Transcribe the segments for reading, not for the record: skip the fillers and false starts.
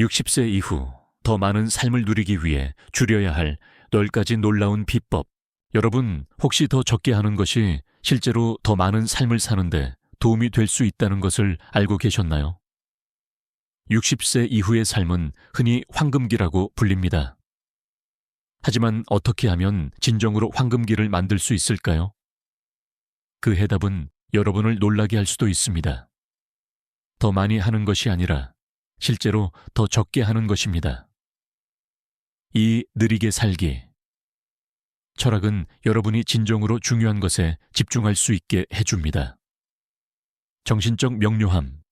60세 이후 더 많은 삶을 누리기 위해 줄여야 할 10가지 놀라운 비법. 여러분, 혹시 더 적게 하는 것이 실제로 더 많은 삶을 사는데 도움이 될 수 있다는 것을 알고 계셨나요? 60세 이후의 삶은 흔히 황금기라고 불립니다. 하지만 어떻게 하면 진정으로 황금기를 만들 수 있을까요? 그 해답은 여러분을 놀라게 할 수도 있습니다. 더 많이 하는 것이 아니라 실제로 더 적게 하는 것입니다. 이 느리게 살기. 철학은 여러분이 진정으로 중요한 것에 집중할 수 있게 해줍니다. 정신적 명료함,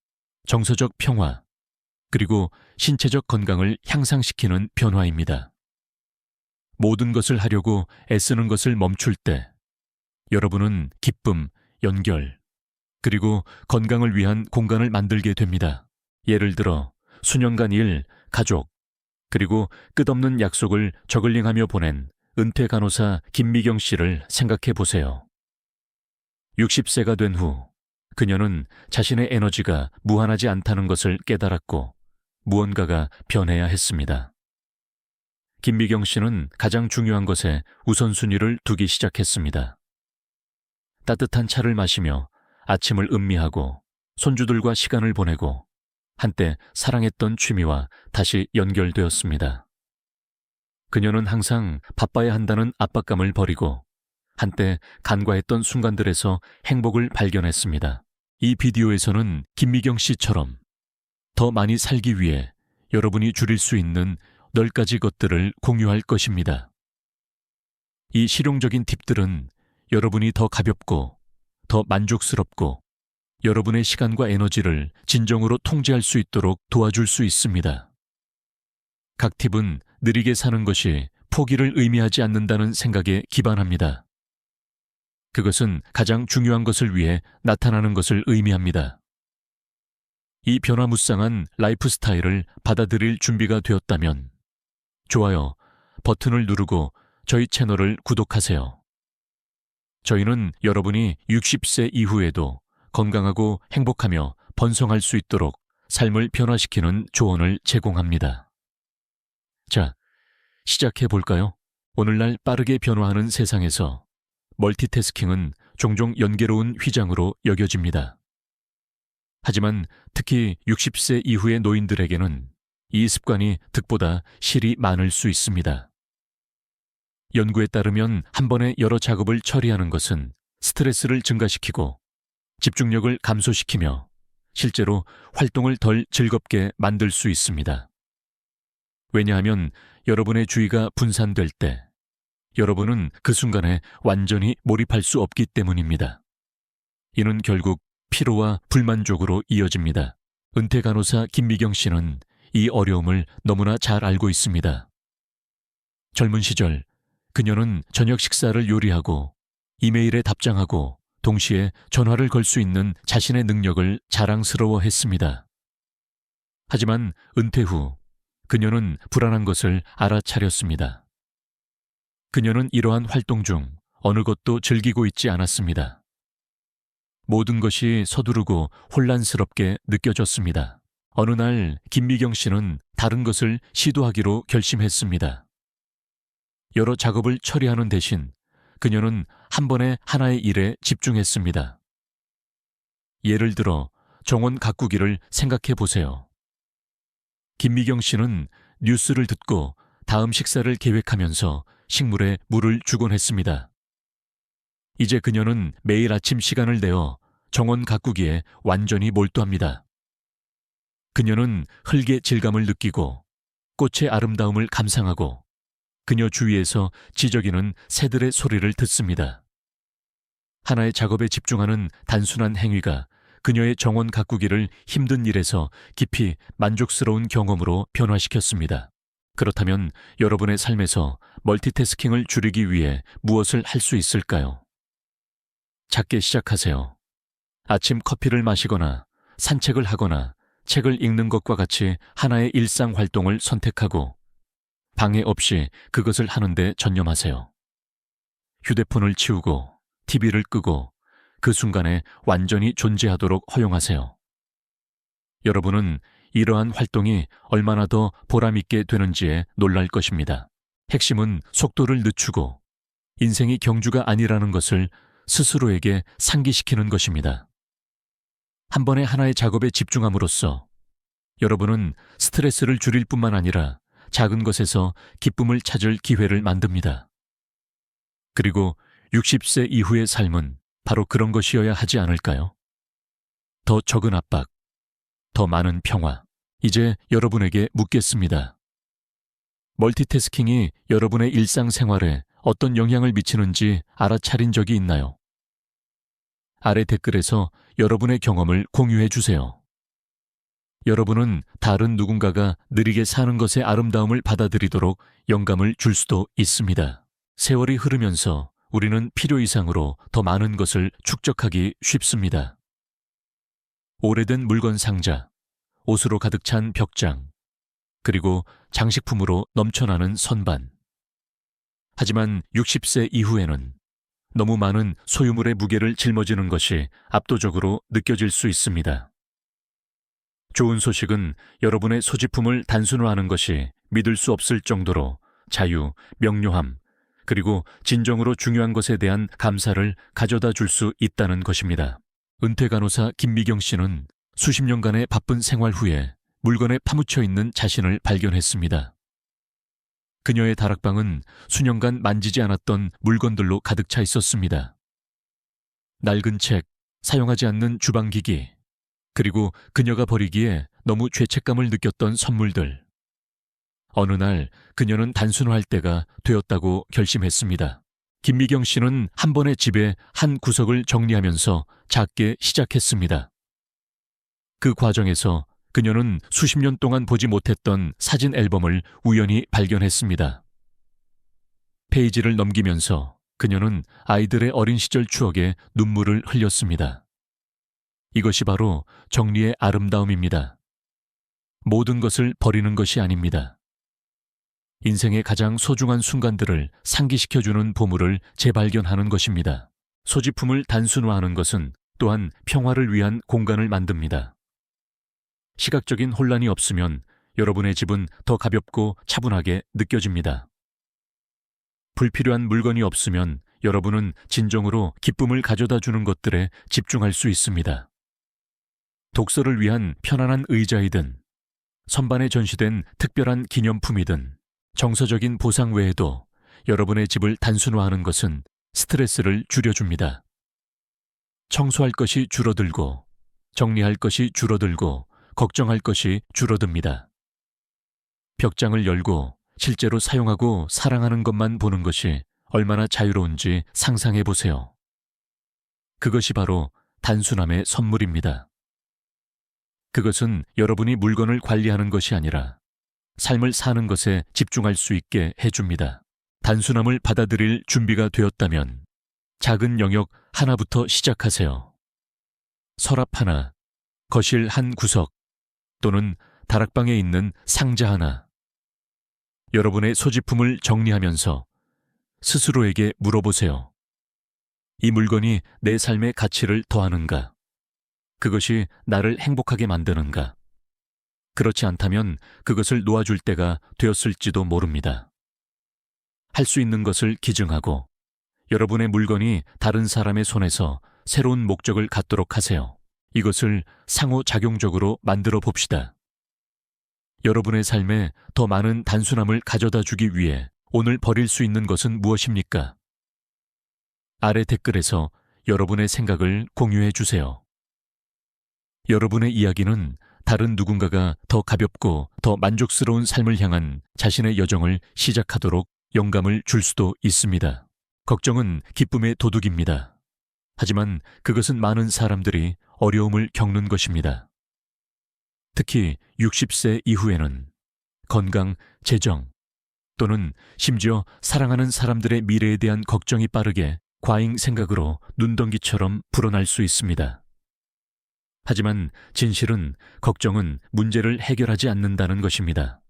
정서적 평화, 그리고 신체적 건강을 향상시키는 변화입니다. 모든 것을 하려고 애쓰는 것을 멈출 때 여러분은 기쁨, 연결, 그리고 건강을 위한 공간을 만들게 됩니다. 예를 들어 수년간 일, 가족, 그리고 끝없는 약속을 저글링하며 보낸 은퇴 간호사 김미경 씨를 생각해 보세요. 60세가 된 후 그녀는 자신의 에너지가 무한하지 않다는 것을 깨달았고 무언가가 변해야 했습니다. 김미경 씨는 가장 중요한 것에 우선순위를 두기 시작했습니다. 따뜻한 차를 마시며 아침을 음미하고 손주들과 시간을 보내고 한때 사랑했던 취미와 다시 연결되었습니다. 그녀는 항상 바빠야 한다는 압박감을 버리고 한때 간과했던 순간들에서 행복을 발견했습니다. 이 비디오에서는 김미경 씨처럼 더 많이 살기 위해 여러분이 줄일 수 있는 10가지 것들을 공유할 것입니다. 이 실용적인 팁들은 여러분이 더 가볍고 더 만족스럽고 여러분의 시간과 에너지를 진정으로 통제할 수 있도록 도와줄 수 있습니다. 각 팁은 느리게 사는 것이 포기를 의미하지 않는다는 생각에 기반합니다. 그것은 가장 중요한 것을 위해 나타나는 것을 의미합니다. 이 변화무쌍한 라이프 스타일을 받아들일 준비가 되었다면 좋아요 버튼을 누르고 저희 채널을 구독하세요. 저희는 여러분이 60세 이후에도 건강하고 행복하며 번성할 수 있도록 삶을 변화시키는 조언을 제공합니다. 자, 시작해 볼까요? 오늘날 빠르게 변화하는 세상에서 멀티태스킹은 종종 연계로운 휘장으로 여겨집니다. 하지만 특히 60세 이후의 노인들에게는 이 습관이 득보다 실이 많을 수 있습니다. 연구에 따르면 한 번에 여러 작업을 처리하는 것은 스트레스를 증가시키고 집중력을 감소시키며 실제로 활동을 덜 즐겁게 만들 수 있습니다. 왜냐하면 여러분의 주의가 분산될 때 여러분은 그 순간에 완전히 몰입할 수 없기 때문입니다. 이는 결국 피로와 불만족으로 이어집니다. 은퇴 간호사 김미경 씨는 이 어려움을 너무나 잘 알고 있습니다. 젊은 시절 그녀는 저녁 식사를 요리하고 이메일에 답장하고 동시에 전화를 걸 수 있는 자신의 능력을 자랑스러워했습니다. 하지만 은퇴 후 그녀는 불안한 것을 알아차렸습니다. 그녀는 이러한 활동 중 어느 것도 즐기고 있지 않았습니다. 모든 것이 서두르고 혼란스럽게 느껴졌습니다. 어느 날 김미경 씨는 다른 것을 시도하기로 결심했습니다. 여러 작업을 처리하는 대신 그녀는 한 번에 하나의 일에 집중했습니다. 예를 들어 정원 가꾸기를 생각해 보세요. 김미경 씨는 뉴스를 듣고 다음 식사를 계획하면서 식물에 물을 주곤 했습니다. 이제 그녀는 매일 아침 시간을 내어 정원 가꾸기에 완전히 몰두합니다. 그녀는 흙의 질감을 느끼고 꽃의 아름다움을 감상하고 그녀 주위에서 지저귀는 새들의 소리를 듣습니다. 하나의 작업에 집중하는 단순한 행위가 그녀의 정원 가꾸기를 힘든 일에서 깊이 만족스러운 경험으로 변화시켰습니다. 그렇다면 여러분의 삶에서 멀티태스킹을 줄이기 위해 무엇을 할 수 있을까요? 작게 시작하세요. 아침 커피를 마시거나 산책을 하거나 책을 읽는 것과 같이 하나의 일상 활동을 선택하고 방해 없이 그것을 하는데 전념하세요. 휴대폰을 치우고 TV를 끄고 그 순간에 완전히 존재하도록 허용하세요. 여러분은 이러한 활동이 얼마나 더 보람있게 되는지에 놀랄 것입니다. 핵심은 속도를 늦추고 인생이 경주가 아니라는 것을 스스로에게 상기시키는 것입니다. 한 번에 하나의 작업에 집중함으로써 여러분은 스트레스를 줄일 뿐만 아니라 작은 것에서 기쁨을 찾을 기회를 만듭니다. 그리고 60세 이후의 삶은 바로 그런 것이어야 하지 않을까요? 더 적은 압박, 더 많은 평화. 이제 여러분에게 묻겠습니다. 멀티태스킹이 여러분의 일상생활에 어떤 영향을 미치는지 알아차린 적이 있나요? 아래 댓글에서 여러분의 경험을 공유해 주세요. 여러분은 다른 누군가가 느리게 사는 것의 아름다움을 받아들이도록 영감을 줄 수도 있습니다. 세월이 흐르면서 우리는 필요 이상으로 더 많은 것을 축적하기 쉽습니다. 오래된 물건 상자, 옷으로 가득 찬 벽장, 그리고 장식품으로 넘쳐나는 선반. 하지만 60세 이후에는 너무 많은 소유물의 무게를 짊어지는 것이 압도적으로 느껴질 수 있습니다. 좋은 소식은 여러분의 소지품을 단순화하는 것이 믿을 수 없을 정도로 자유, 명료함, 그리고 진정으로 중요한 것에 대한 감사를 가져다 줄 수 있다는 것입니다. 은퇴 간호사 김미경 씨는 수십 년간의 바쁜 생활 후에 물건에 파묻혀 있는 자신을 발견했습니다. 그녀의 다락방은 수년간 만지지 않았던 물건들로 가득 차 있었습니다. 낡은 책, 사용하지 않는 주방기기, 그리고 그녀가 버리기에 너무 죄책감을 느꼈던 선물들. 어느 날 그녀는 단순화할 때가 되었다고 결심했습니다. 김미경 씨는 한 번에 집의 한 구석을 정리하면서 작게 시작했습니다. 그 과정에서 그녀는 수십 년 동안 보지 못했던 사진 앨범을 우연히 발견했습니다. 페이지를 넘기면서 그녀는 아이들의 어린 시절 추억에 눈물을 흘렸습니다. 이것이 바로 정리의 아름다움입니다. 모든 것을 버리는 것이 아닙니다. 인생의 가장 소중한 순간들을 상기시켜주는 보물을 재발견하는 것입니다. 소지품을 단순화하는 것은 또한 평화를 위한 공간을 만듭니다. 시각적인 혼란이 없으면 여러분의 집은 더 가볍고 차분하게 느껴집니다. 불필요한 물건이 없으면 여러분은 진정으로 기쁨을 가져다 주는 것들에 집중할 수 있습니다. 독서를 위한 편안한 의자이든, 선반에 전시된 특별한 기념품이든, 정서적인 보상 외에도 여러분의 집을 단순화하는 것은 스트레스를 줄여줍니다. 청소할 것이 줄어들고, 정리할 것이 줄어들고, 걱정할 것이 줄어듭니다. 벽장을 열고 실제로 사용하고 사랑하는 것만 보는 것이 얼마나 자유로운지 상상해 보세요. 그것이 바로 단순함의 선물입니다. 그것은 여러분이 물건을 관리하는 것이 아니라 삶을 사는 것에 집중할 수 있게 해줍니다. 단순함을 받아들일 준비가 되었다면 작은 영역 하나부터 시작하세요. 서랍 하나, 거실 한 구석, 또는 다락방에 있는 상자 하나. 여러분의 소지품을 정리하면서 스스로에게 물어보세요. 이 물건이 내 삶의 가치를 더하는가? 그것이 나를 행복하게 만드는가? 그렇지 않다면 그것을 놓아줄 때가 되었을지도 모릅니다. 할 수 있는 것을 기증하고 여러분의 물건이 다른 사람의 손에서 새로운 목적을 갖도록 하세요. 이것을 상호작용적으로 만들어 봅시다. 여러분의 삶에 더 많은 단순함을 가져다 주기 위해 오늘 버릴 수 있는 것은 무엇입니까? 아래 댓글에서 여러분의 생각을 공유해 주세요. 여러분의 이야기는 다른 누군가가 더 가볍고 더 만족스러운 삶을 향한 자신의 여정을 시작하도록 영감을 줄 수도 있습니다. 걱정은 기쁨의 도둑입니다. 하지만 그것은 많은 사람들이 어려움을 겪는 것입니다. 특히 60세 이후에는 건강, 재정 또는 심지어 사랑하는 사람들의 미래에 대한 걱정이 빠르게 과잉 생각으로 눈덩이처럼 불어날 수 있습니다. 하지만 진실은 걱정은 문제를 해결하지 않는다는 것입니다.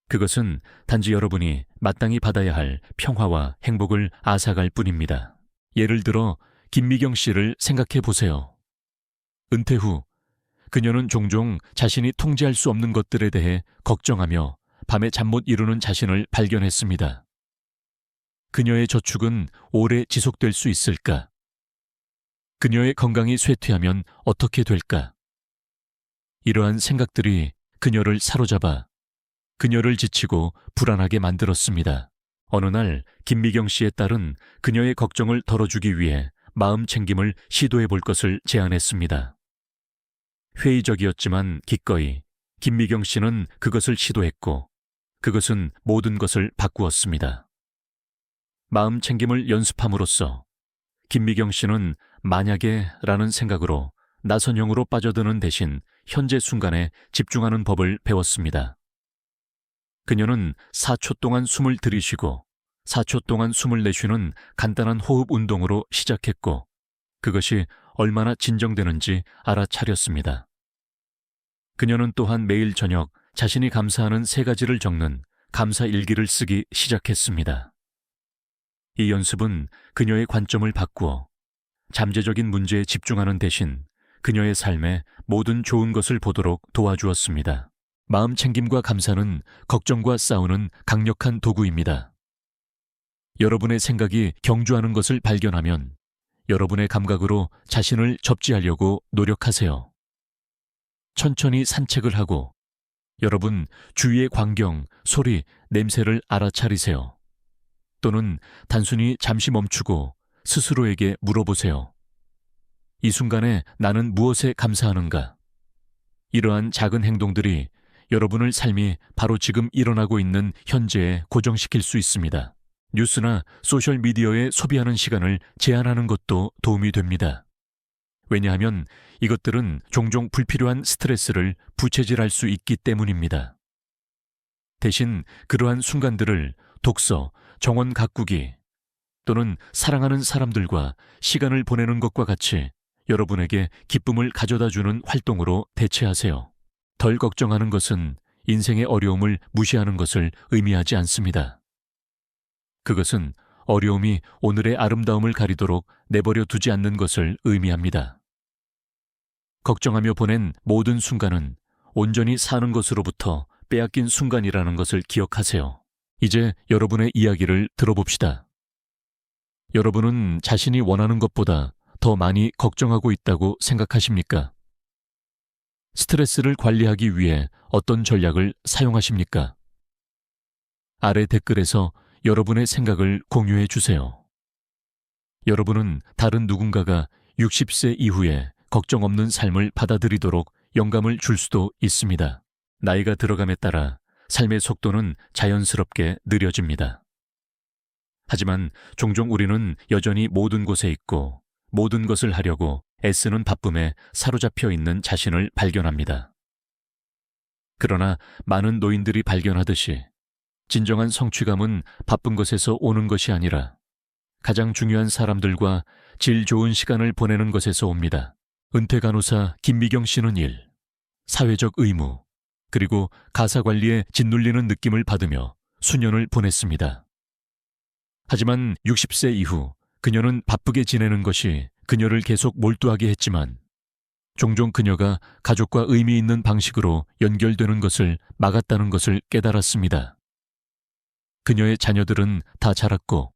그것은 단지 여러분이 마땅히 받아야 할 평화와 행복을 앗아갈 뿐입니다. 예를 들어 김미경 씨를 생각해 보세요. 은퇴 후 그녀는 종종 자신이 통제할 수 없는 것들에 대해 걱정하며 밤에 잠 못 이루는 자신을 발견했습니다. 그녀의 저축은 오래 지속될 수 있을까? 그녀의 건강이 쇠퇴하면 어떻게 될까? 이러한 생각들이 그녀를 사로잡아 그녀를 지치고 불안하게 만들었습니다. 어느 날 김미경 씨의 딸은 그녀의 걱정을 덜어주기 위해 마음 챙김을 시도해 볼 것을 제안했습니다. 회의적이었지만 기꺼이 김미경 씨는 그것을 시도했고 그것은 모든 것을 바꾸었습니다. 마음 챙김을 연습함으로써 김미경 씨는 만약에 라는 생각으로 나선형으로 빠져드는 대신 현재 순간에 집중하는 법을 배웠습니다. 그녀는 4초 동안 숨을 들이쉬고 4초 동안 숨을 내쉬는 간단한 호흡 운동으로 시작했고 그것이 얼마나 진정되는지 알아차렸습니다. 그녀는 또한 매일 저녁 자신이 감사하는 3가지를 적는 감사 일기를 쓰기 시작했습니다. 이 연습은 그녀의 관점을 바꾸어 잠재적인 문제에 집중하는 대신 그녀의 삶에 모든 좋은 것을 보도록 도와주었습니다. 마음 챙김과 감사는 걱정과 싸우는 강력한 도구입니다. 여러분의 생각이 경주하는 것을 발견하면 여러분의 감각으로 자신을 접지하려고 노력하세요. 천천히 산책을 하고 여러분 주위의 광경, 소리, 냄새를 알아차리세요. 또는 단순히 잠시 멈추고 스스로에게 물어보세요. 이 순간에 나는 무엇에 감사하는가? 이러한 작은 행동들이 여러분의 삶이 바로 지금 일어나고 있는 현재에 고정시킬 수 있습니다. 뉴스나 소셜미디어에 소비하는 시간을 제한하는 것도 도움이 됩니다. 왜냐하면 이것들은 종종 불필요한 스트레스를 부채질할 수 있기 때문입니다. 대신 그러한 순간들을 독서, 정원 가꾸기 또는 사랑하는 사람들과 시간을 보내는 것과 같이 여러분에게 기쁨을 가져다주는 활동으로 대체하세요. 덜 걱정하는 것은 인생의 어려움을 무시하는 것을 의미하지 않습니다. 그것은 어려움이 오늘의 아름다움을 가리도록 내버려 두지 않는 것을 의미합니다. 걱정하며 보낸 모든 순간은 온전히 사는 것으로부터 빼앗긴 순간이라는 것을 기억하세요. 이제 여러분의 이야기를 들어봅시다. 여러분은 자신이 원하는 것보다 더 많이 걱정하고 있다고 생각하십니까? 스트레스를 관리하기 위해 어떤 전략을 사용하십니까? 아래 댓글에서 여러분의 생각을 공유해 주세요. 여러분은 다른 누군가가 60세 이후에 걱정 없는 삶을 받아들이도록 영감을 줄 수도 있습니다. 나이가 들어감에 따라 삶의 속도는 자연스럽게 느려집니다. 하지만 종종 우리는 여전히 모든 곳에 있고 모든 것을 하려고 애쓰는 바쁨에 사로잡혀 있는 자신을 발견합니다. 그러나 많은 노인들이 발견하듯이 진정한 성취감은 바쁜 것에서 오는 것이 아니라 가장 중요한 사람들과 질 좋은 시간을 보내는 것에서 옵니다. 은퇴 간호사 김미경 씨는 일, 사회적 의무, 그리고 가사 관리에 짓눌리는 느낌을 받으며 수년을 보냈습니다. 하지만 60세 이후 그녀는 바쁘게 지내는 것이 그녀를 계속 몰두하게 했지만 종종 그녀가 가족과 의미 있는 방식으로 연결되는 것을 막았다는 것을 깨달았습니다. 그녀의 자녀들은 다 자랐고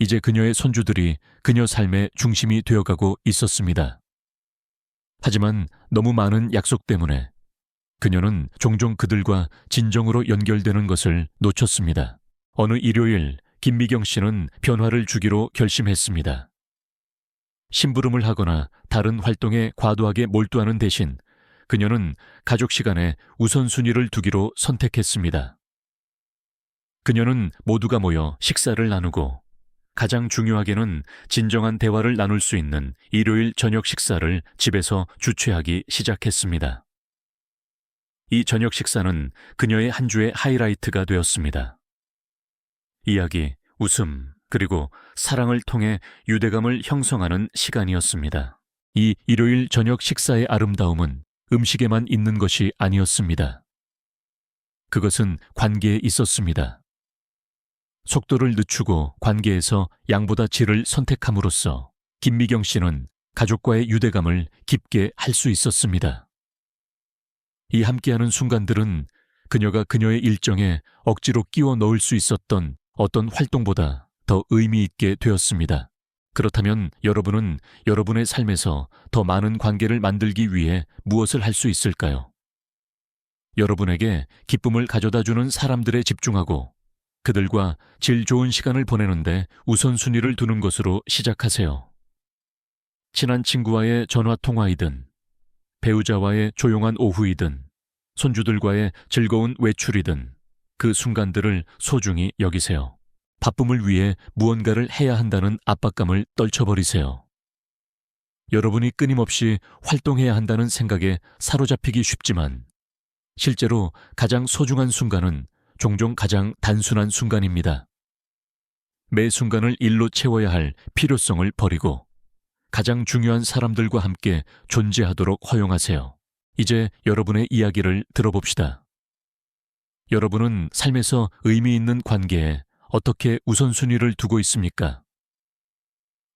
이제 그녀의 손주들이 그녀 삶의 중심이 되어가고 있었습니다. 하지만 너무 많은 약속 때문에 그녀는 종종 그들과 진정으로 연결되는 것을 놓쳤습니다. 어느 일요일 김미경 씨는 변화를 주기로 결심했습니다. 심부름을 하거나 다른 활동에 과도하게 몰두하는 대신 그녀는 가족 시간에 우선순위를 두기로 선택했습니다. 그녀는 모두가 모여 식사를 나누고 가장 중요하게는 진정한 대화를 나눌 수 있는 일요일 저녁 식사를 집에서 주최하기 시작했습니다. 이 저녁 식사는 그녀의 한 주의 하이라이트가 되었습니다. 이야기, 웃음, 그리고 사랑을 통해 유대감을 형성하는 시간이었습니다. 이 일요일 저녁 식사의 아름다움은 음식에만 있는 것이 아니었습니다. 그것은 관계에 있었습니다. 속도를 늦추고 관계에서 양보다 질을 선택함으로써 김미경 씨는 가족과의 유대감을 깊게 할 수 있었습니다. 이 함께하는 순간들은 그녀가 그녀의 일정에 억지로 끼워 넣을 수 있었던 어떤 활동보다 더 의미 있게 되었습니다. 그렇다면 여러분은 여러분의 삶에서 더 많은 관계를 만들기 위해 무엇을 할 수 있을까요? 여러분에게 기쁨을 가져다주는 사람들에 집중하고 그들과 질 좋은 시간을 보내는데 우선순위를 두는 것으로 시작하세요. 친한 친구와의 전화통화이든, 배우자와의 조용한 오후이든, 손주들과의 즐거운 외출이든 그 순간들을 소중히 여기세요. 바쁨을 위해 무언가를 해야 한다는 압박감을 떨쳐버리세요. 여러분이 끊임없이 활동해야 한다는 생각에 사로잡히기 쉽지만 실제로 가장 소중한 순간은 종종 가장 단순한 순간입니다. 매 순간을 일로 채워야 할 필요성을 버리고 가장 중요한 사람들과 함께 존재하도록 허용하세요. 이제 여러분의 이야기를 들어봅시다. 여러분은 삶에서 의미 있는 관계에 어떻게 우선순위를 두고 있습니까?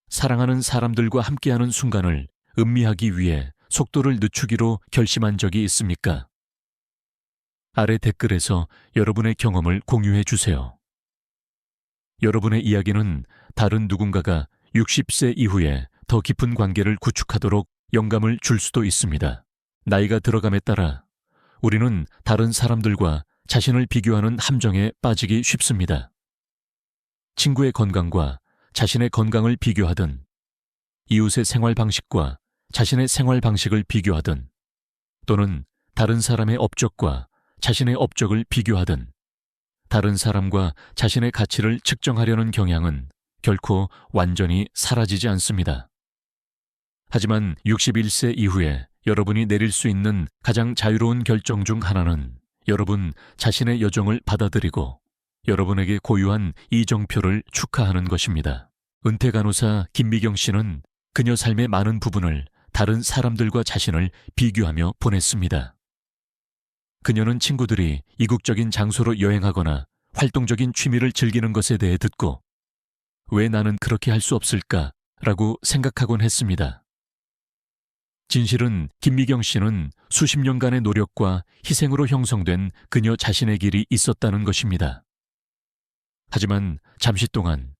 사랑하는 사람들과 함께하는 순간을 음미하기 위해 속도를 늦추기로 결심한 적이 있습니까? 아래 댓글에서 여러분의 경험을 공유해 주세요. 여러분의 이야기는 다른 누군가가 60세 이후에 더 깊은 관계를 구축하도록 영감을 줄 수도 있습니다. 나이가 들어감에 따라 우리는 다른 사람들과 자신을 비교하는 함정에 빠지기 쉽습니다. 친구의 건강과 자신의 건강을 비교하든, 이웃의 생활 방식과 자신의 생활 방식을 비교하든, 또는 다른 사람의 업적과 자신의 업적을 비교하든, 다른 사람과 자신의 가치를 측정하려는 경향은 결코 완전히 사라지지 않습니다. 하지만 61세 이후에 여러분이 내릴 수 있는 가장 자유로운 결정 중 하나는 여러분 자신의 여정을 받아들이고 여러분에게 고유한 이정표를 축하하는 것입니다. 은퇴 간호사 김미경 씨는 그녀 삶의 많은 부분을 다른 사람들과 자신을 비교하며 보냈습니다. 그녀는 친구들이 이국적인 장소로 여행하거나 활동적인 취미를 즐기는 것에 대해 듣고 왜 나는 그렇게 할 수 없을까? 라고 생각하곤 했습니다. 진실은 김미경 씨는 수십 년간의 노력과 희생으로 형성된 그녀 자신의 길이 있었다는 것입니다. 하지만 잠시 동안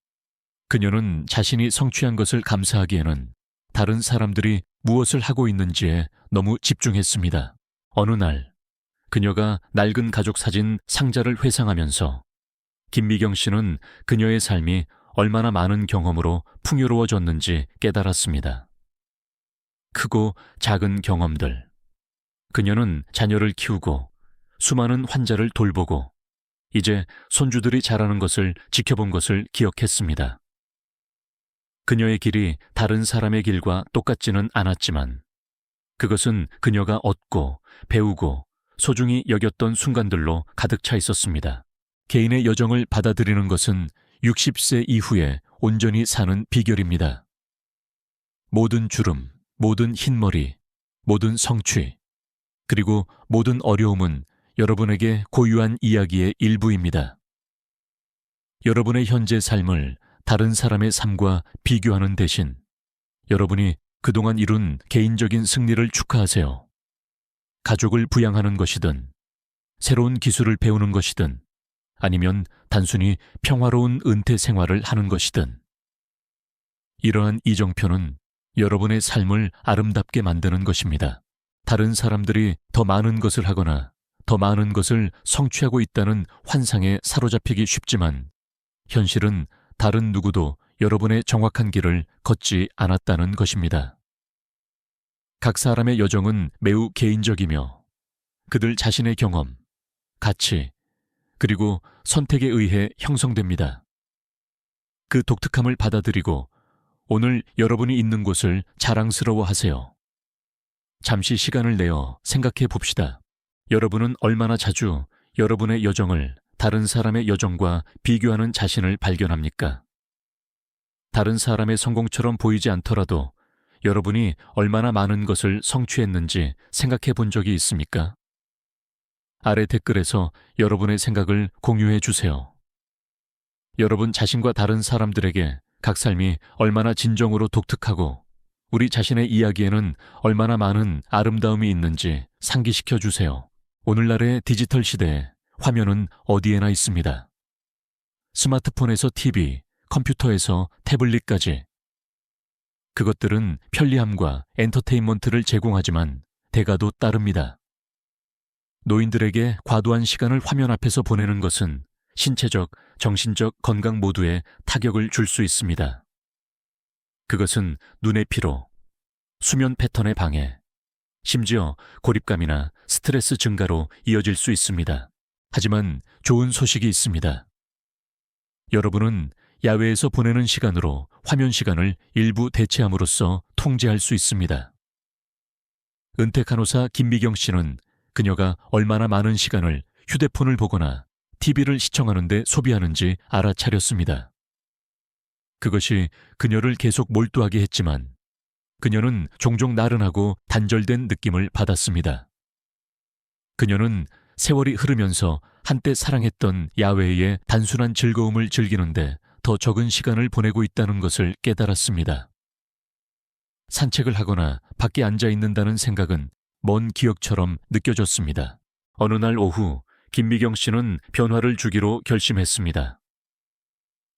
그녀는 자신이 성취한 것을 감사하기에는 다른 사람들이 무엇을 하고 있는지에 너무 집중했습니다. 어느 날 그녀가 낡은 가족 사진 상자를 회상하면서 김미경 씨는 그녀의 삶이 얼마나 많은 경험으로 풍요로워졌는지 깨달았습니다. 크고 작은 경험들. 그녀는 자녀를 키우고 수많은 환자를 돌보고 이제 손주들이 자라는 것을 지켜본 것을 기억했습니다. 그녀의 길이 다른 사람의 길과 똑같지는 않았지만 그것은 그녀가 얻고 배우고 소중히 여겼던 순간들로 가득 차 있었습니다. 개인의 여정을 받아들이는 것은 60세 이후에 온전히 사는 비결입니다. 모든 주름, 모든 흰머리, 모든 성취, 그리고 모든 어려움은 여러분에게 고유한 이야기의 일부입니다. 여러분의 현재 삶을 다른 사람의 삶과 비교하는 대신 여러분이 그동안 이룬 개인적인 승리를 축하하세요. 가족을 부양하는 것이든, 새로운 기술을 배우는 것이든, 아니면 단순히 평화로운 은퇴 생활을 하는 것이든. 이러한 이정표는 여러분의 삶을 아름답게 만드는 것입니다. 다른 사람들이 더 많은 것을 하거나 더 많은 것을 성취하고 있다는 환상에 사로잡히기 쉽지만 현실은 다른 누구도 여러분의 정확한 길을 걷지 않았다는 것입니다. 각 사람의 여정은 매우 개인적이며 그들 자신의 경험, 가치, 그리고 선택에 의해 형성됩니다. 그 독특함을 받아들이고 오늘 여러분이 있는 곳을 자랑스러워하세요. 잠시 시간을 내어 생각해 봅시다. 여러분은 얼마나 자주 여러분의 여정을 다른 사람의 여정과 비교하는 자신을 발견합니까? 다른 사람의 성공처럼 보이지 않더라도 여러분이 얼마나 많은 것을 성취했는지 생각해 본 적이 있습니까? 아래 댓글에서 여러분의 생각을 공유해 주세요. 여러분 자신과 다른 사람들에게 각 삶이 얼마나 진정으로 독특하고 우리 자신의 이야기에는 얼마나 많은 아름다움이 있는지 상기시켜 주세요. 오늘날의 디지털 시대에 화면은 어디에나 있습니다. 스마트폰에서 TV, 컴퓨터에서 태블릿까지. 그것들은 편리함과 엔터테인먼트를 제공하지만 대가도 따릅니다. 노인들에게 과도한 시간을 화면 앞에서 보내는 것은 신체적, 정신적 건강 모두에 타격을 줄 수 있습니다. 그것은 눈의 피로, 수면 패턴의 방해, 심지어 고립감이나 스트레스 증가로 이어질 수 있습니다. 하지만 좋은 소식이 있습니다. 여러분은 야외에서 보내는 시간으로 화면 시간을 일부 대체함으로써 통제할 수 있습니다. 은퇴 간호사 김미경 씨는 그녀가 얼마나 많은 시간을 휴대폰을 보거나 TV를 시청하는 데 소비하는지 알아차렸습니다. 그것이 그녀를 계속 몰두하게 했지만 그녀는 종종 나른하고 단절된 느낌을 받았습니다. 그녀는 세월이 흐르면서 한때 사랑했던 야외의 단순한 즐거움을 즐기는데 더 적은 시간을 보내고 있다는 것을 깨달았습니다. 산책을 하거나 밖에 앉아 있는다는 생각은 먼 기억처럼 느껴졌습니다. 어느 날 오후 김미경 씨는 변화를 주기로 결심했습니다.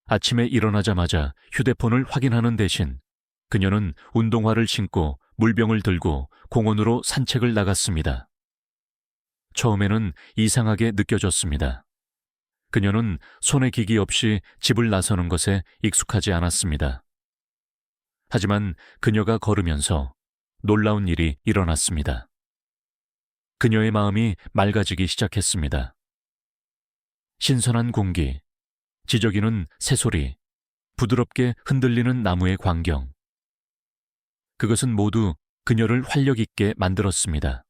아침에 일어나자마자 휴대폰을 확인하는 대신 그녀는 운동화를 신고 물병을 들고 공원으로 산책을 나갔습니다. 처음에는 이상하게 느껴졌습니다. 그녀는 손에 기기 없이 집을 나서는 것에 익숙하지 않았습니다. 하지만 그녀가 걸으면서 놀라운 일이 일어났습니다. 그녀의 마음이 맑아지기 시작했습니다. 신선한 공기, 지저귀는 새소리, 부드럽게 흔들리는 나무의 광경. 그것은 모두 그녀를 활력 있게 만들었습니다.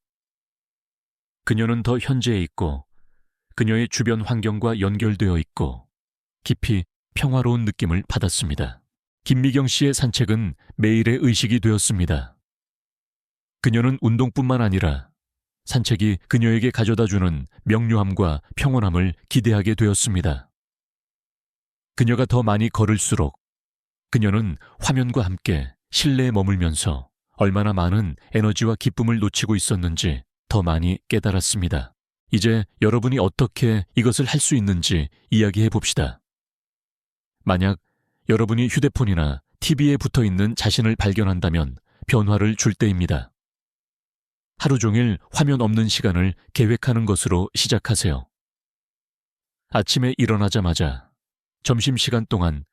그녀는 더 현재에 있고 그녀의 주변 환경과 연결되어 있고 깊이 평화로운 느낌을 받았습니다. 김미경 씨의 산책은 매일의 의식이 되었습니다. 그녀는 운동뿐만 아니라 산책이 그녀에게 가져다주는 명료함과 평온함을 기대하게 되었습니다. 그녀가 더 많이 걸을수록 그녀는 화면과 함께 실내에 머물면서 얼마나 많은 에너지와 기쁨을 놓치고 있었는지 더 많이 깨달았습니다. 이제 여러분이 어떻게 이것을 할 수 있는지 이야기해 봅시다. 만약 여러분이 휴대폰이나 TV에 붙어 있는 자신을 발견한다면 변화를 줄 때입니다. 하루 종일 화면 없는 시간을 계획하는 것으로 시작하세요. 아침에 일어나자마자, 점심시간 동안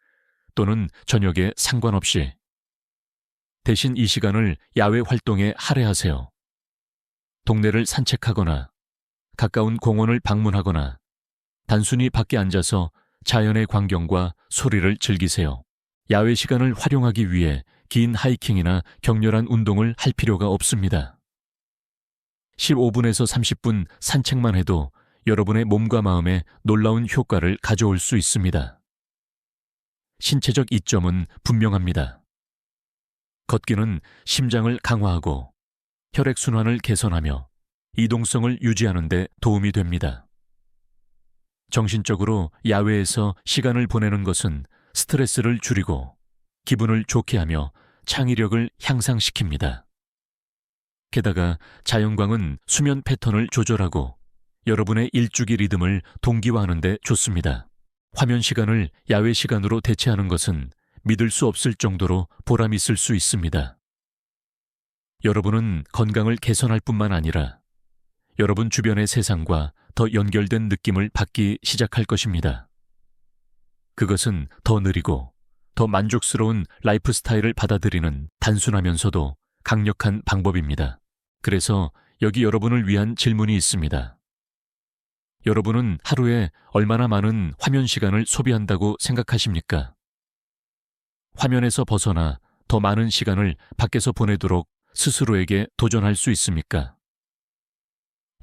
또는 저녁에 상관없이 대신 이 시간을 야외 활동에 할애하세요. 동네를 산책하거나 가까운 공원을 방문하거나 단순히 밖에 앉아서 자연의 광경과 소리를 즐기세요. 야외 시간을 활용하기 위해 긴 하이킹이나 격렬한 운동을 할 필요가 없습니다. 15분에서 30분 산책만 해도 여러분의 몸과 마음에 놀라운 효과를 가져올 수 있습니다. 신체적 이점은 분명합니다. 걷기는 심장을 강화하고 혈액순환을 개선하며 이동성을 유지하는 데 도움이 됩니다. 정신적으로 야외에서 시간을 보내는 것은 스트레스를 줄이고 기분을 좋게 하며 창의력을 향상시킵니다. 게다가 자연광은 수면 패턴을 조절하고 여러분의 일주기 리듬을 동기화하는 데 좋습니다. 화면 시간을 야외 시간으로 대체하는 것은 믿을 수 없을 정도로 보람 있을 수 있습니다. 여러분은 건강을 개선할 뿐만 아니라 여러분 주변의 세상과 더 연결된 느낌을 받기 시작할 것입니다. 그것은 더 느리고 더 만족스러운 라이프 스타일을 받아들이는 단순하면서도 강력한 방법입니다. 그래서 여기 여러분을 위한 질문이 있습니다. 여러분은 하루에 얼마나 많은 화면 시간을 소비한다고 생각하십니까? 화면에서 벗어나 더 많은 시간을 밖에서 보내도록 스스로에게 도전할 수 있습니까?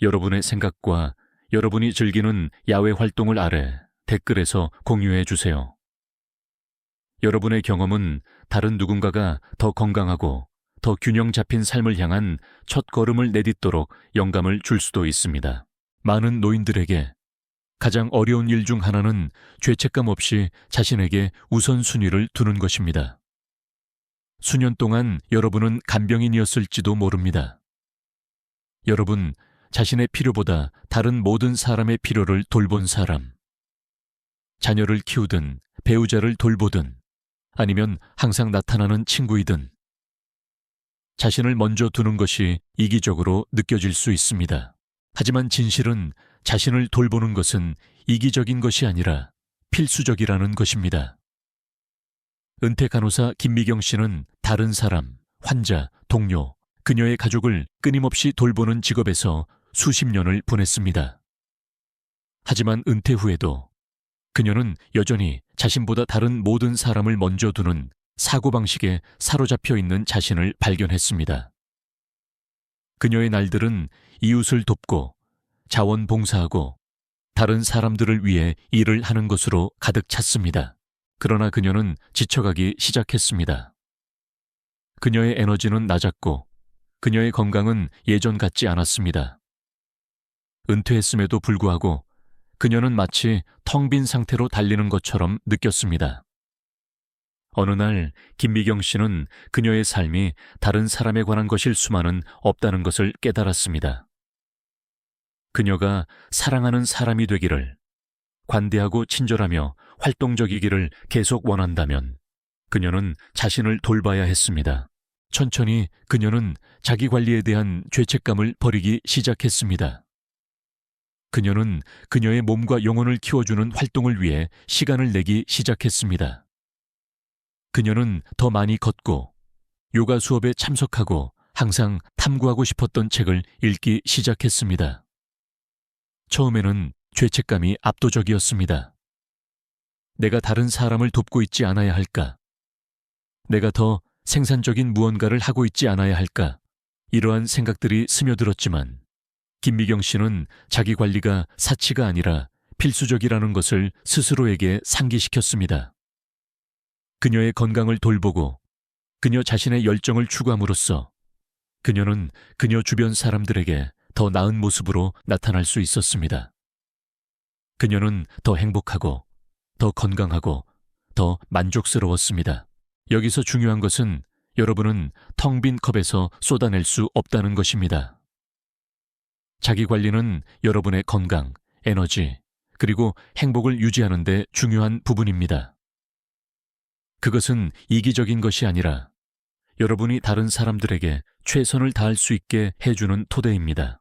여러분의 생각과 여러분이 즐기는 야외 활동을 아래 댓글에서 공유해 주세요. 여러분의 경험은 다른 누군가가 더 건강하고 더 균형 잡힌 삶을 향한 첫 걸음을 내딛도록 영감을 줄 수도 있습니다. 많은 노인들에게 가장 어려운 일 중 하나는 죄책감 없이 자신에게 우선순위를 두는 것입니다. 수년 동안 여러분은 간병인이었을지도 모릅니다. 여러분, 자신의 필요보다 다른 모든 사람의 필요를 돌본 사람, 자녀를 키우든 배우자를 돌보든 아니면 항상 나타나는 친구이든 자신을 먼저 두는 것이 이기적으로 느껴질 수 있습니다. 하지만 진실은 자신을 돌보는 것은 이기적인 것이 아니라 필수적이라는 것입니다. 은퇴 간호사 김미경 씨는 다른 사람, 환자, 동료, 그녀의 가족을 끊임없이 돌보는 직업에서 수십 년을 보냈습니다. 하지만 은퇴 후에도 그녀는 여전히 자신보다 다른 모든 사람을 먼저 두는 사고방식에 사로잡혀 있는 자신을 발견했습니다. 그녀의 날들은 이웃을 돕고 자원봉사하고 다른 사람들을 위해 일을 하는 것으로 가득 찼습니다. 그러나 그녀는 지쳐가기 시작했습니다. 그녀의 에너지는 낮았고 그녀의 건강은 예전 같지 않았습니다. 은퇴했음에도 불구하고 그녀는 마치 텅 빈 상태로 달리는 것처럼 느꼈습니다. 어느 날 김미경 씨는 그녀의 삶이 다른 사람에 관한 것일 수만은 없다는 것을 깨달았습니다. 그녀가 사랑하는 사람이 되기를, 관대하고 친절하며 활동적이기를 계속 원한다면 그녀는 자신을 돌봐야 했습니다. 천천히 그녀는 자기 관리에 대한 죄책감을 버리기 시작했습니다. 그녀는 그녀의 몸과 영혼을 키워주는 활동을 위해 시간을 내기 시작했습니다. 그녀는 더 많이 걷고 요가 수업에 참석하고 항상 탐구하고 싶었던 책을 읽기 시작했습니다. 처음에는 죄책감이 압도적이었습니다. 내가 다른 사람을 돕고 있지 않아야 할까? 내가 더 생산적인 무언가를 하고 있지 않아야 할까? 이러한 생각들이 스며들었지만 김미경 씨는 자기 관리가 사치가 아니라 필수적이라는 것을 스스로에게 상기시켰습니다. 그녀의 건강을 돌보고 그녀 자신의 열정을 추구함으로써 그녀는 그녀 주변 사람들에게 더 나은 모습으로 나타날 수 있었습니다. 그녀는 더 행복하고 더 건강하고 더 만족스러웠습니다. 여기서 중요한 것은 여러분은 텅 빈 컵에서 쏟아낼 수 없다는 것입니다. 자기 관리는 여러분의 건강, 에너지, 그리고 행복을 유지하는 데 중요한 부분입니다. 그것은 이기적인 것이 아니라 여러분이 다른 사람들에게 최선을 다할 수 있게 해주는 토대입니다.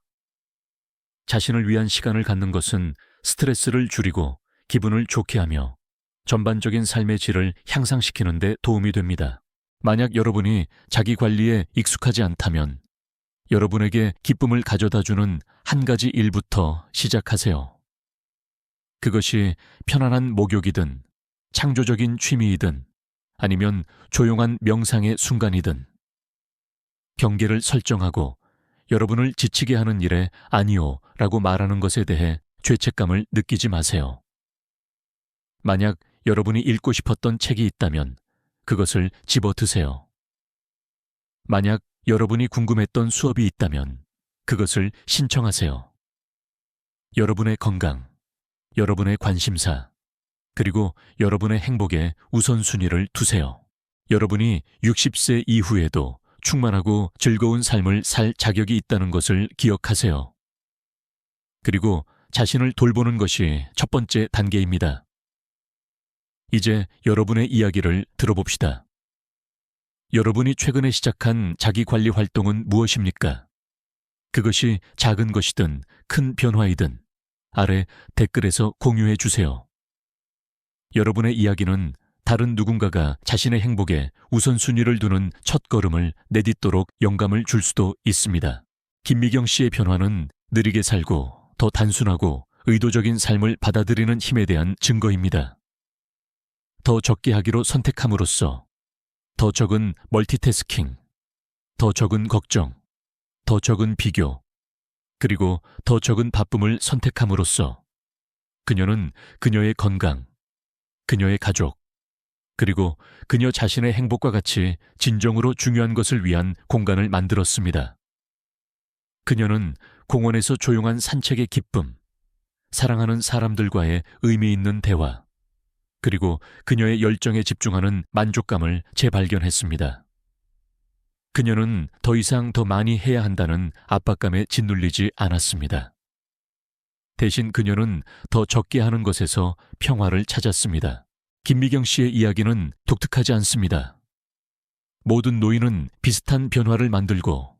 자신을 위한 시간을 갖는 것은 스트레스를 줄이고 기분을 좋게 하며 전반적인 삶의 질을 향상시키는 데 도움이 됩니다. 만약 여러분이 자기 관리에 익숙하지 않다면 여러분에게 기쁨을 가져다주는 한 가지 일부터 시작하세요. 그것이 편안한 목욕이든 창조적인 취미이든 아니면 조용한 명상의 순간이든 경계를 설정하고 여러분을 지치게 하는 일에 아니요 라고 말하는 것에 대해 죄책감을 느끼지 마세요. 만약 여러분이 읽고 싶었던 책이 있다면 그것을 집어드세요. 만약 여러분이 궁금했던 수업이 있다면 그것을 신청하세요. 여러분의 건강, 여러분의 관심사, 그리고 여러분의 행복에 우선순위를 두세요. 여러분이 60세 이후에도 충만하고 즐거운 삶을 살 자격이 있다는 것을 기억하세요. 그리고 자신을 돌보는 것이 첫 번째 단계입니다. 이제 여러분의 이야기를 들어봅시다. 여러분이 최근에 시작한 자기 관리 활동은 무엇입니까? 그것이 작은 것이든 큰 변화이든 아래 댓글에서 공유해 주세요. 여러분의 이야기는 다른 누군가가 자신의 행복에 우선순위를 두는 첫걸음을 내딛도록 영감을 줄 수도 있습니다. 김미경 씨의 변화는 느리게 살고 더 단순하고 의도적인 삶을 받아들이는 힘에 대한 증거입니다. 더 적게 하기로 선택함으로써 더 적은 멀티태스킹, 더 적은 걱정, 더 적은 비교, 그리고 더 적은 바쁨을 선택함으로써 그녀는 그녀의 건강, 그녀의 가족, 그리고 그녀 자신의 행복과 같이 진정으로 중요한 것을 위한 공간을 만들었습니다. 그녀는 공원에서 조용한 산책의 기쁨, 사랑하는 사람들과의 의미 있는 대화, 그리고 그녀의 열정에 집중하는 만족감을 재발견했습니다. 그녀는 더 이상 더 많이 해야 한다는 압박감에 짓눌리지 않았습니다. 대신 그녀는 더 적게 하는 것에서 평화를 찾았습니다. 김미경 씨의 이야기는 독특하지 않습니다. 모든 노인은 비슷한 변화를 만들고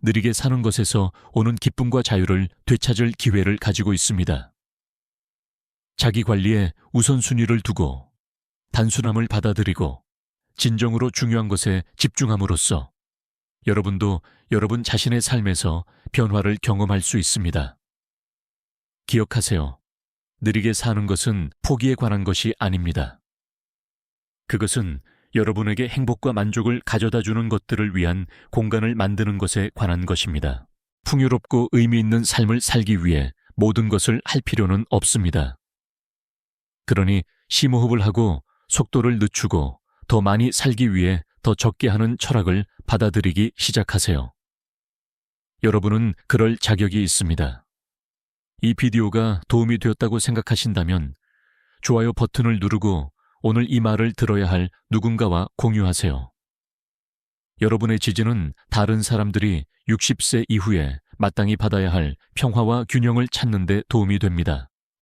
느리게 사는 것에서 오는 기쁨과 자유를 되찾을 기회를 가지고 있습니다. 자기 관리에 우선순위를 두고 단순함을 받아들이고 진정으로 중요한 것에 집중함으로써 여러분도 여러분 자신의 삶에서 변화를 경험할 수 있습니다. 기억하세요. 느리게 사는 것은 포기에 관한 것이 아닙니다. 그것은 여러분에게 행복과 만족을 가져다 주는 것들을 위한 공간을 만드는 것에 관한 것입니다. 풍요롭고 의미 있는 삶을 살기 위해 모든 것을 할 필요는 없습니다. 그러니 심호흡을 하고 속도를 늦추고 더 많이 살기 위해 더 적게 하는 철학을 받아들이기 시작하세요. 여러분은 그럴 자격이 있습니다. 이 비디오가 도움이 되었다고 생각하신다면 좋아요 버튼을 누르고 오늘 이 말을 들어야 할 누군가와 공유하세요. 여러분의 지지는 다른 사람들이 60세 이후에 마땅히 받아야 할 평화와 균형을 찾는 데 도움이 됩니다.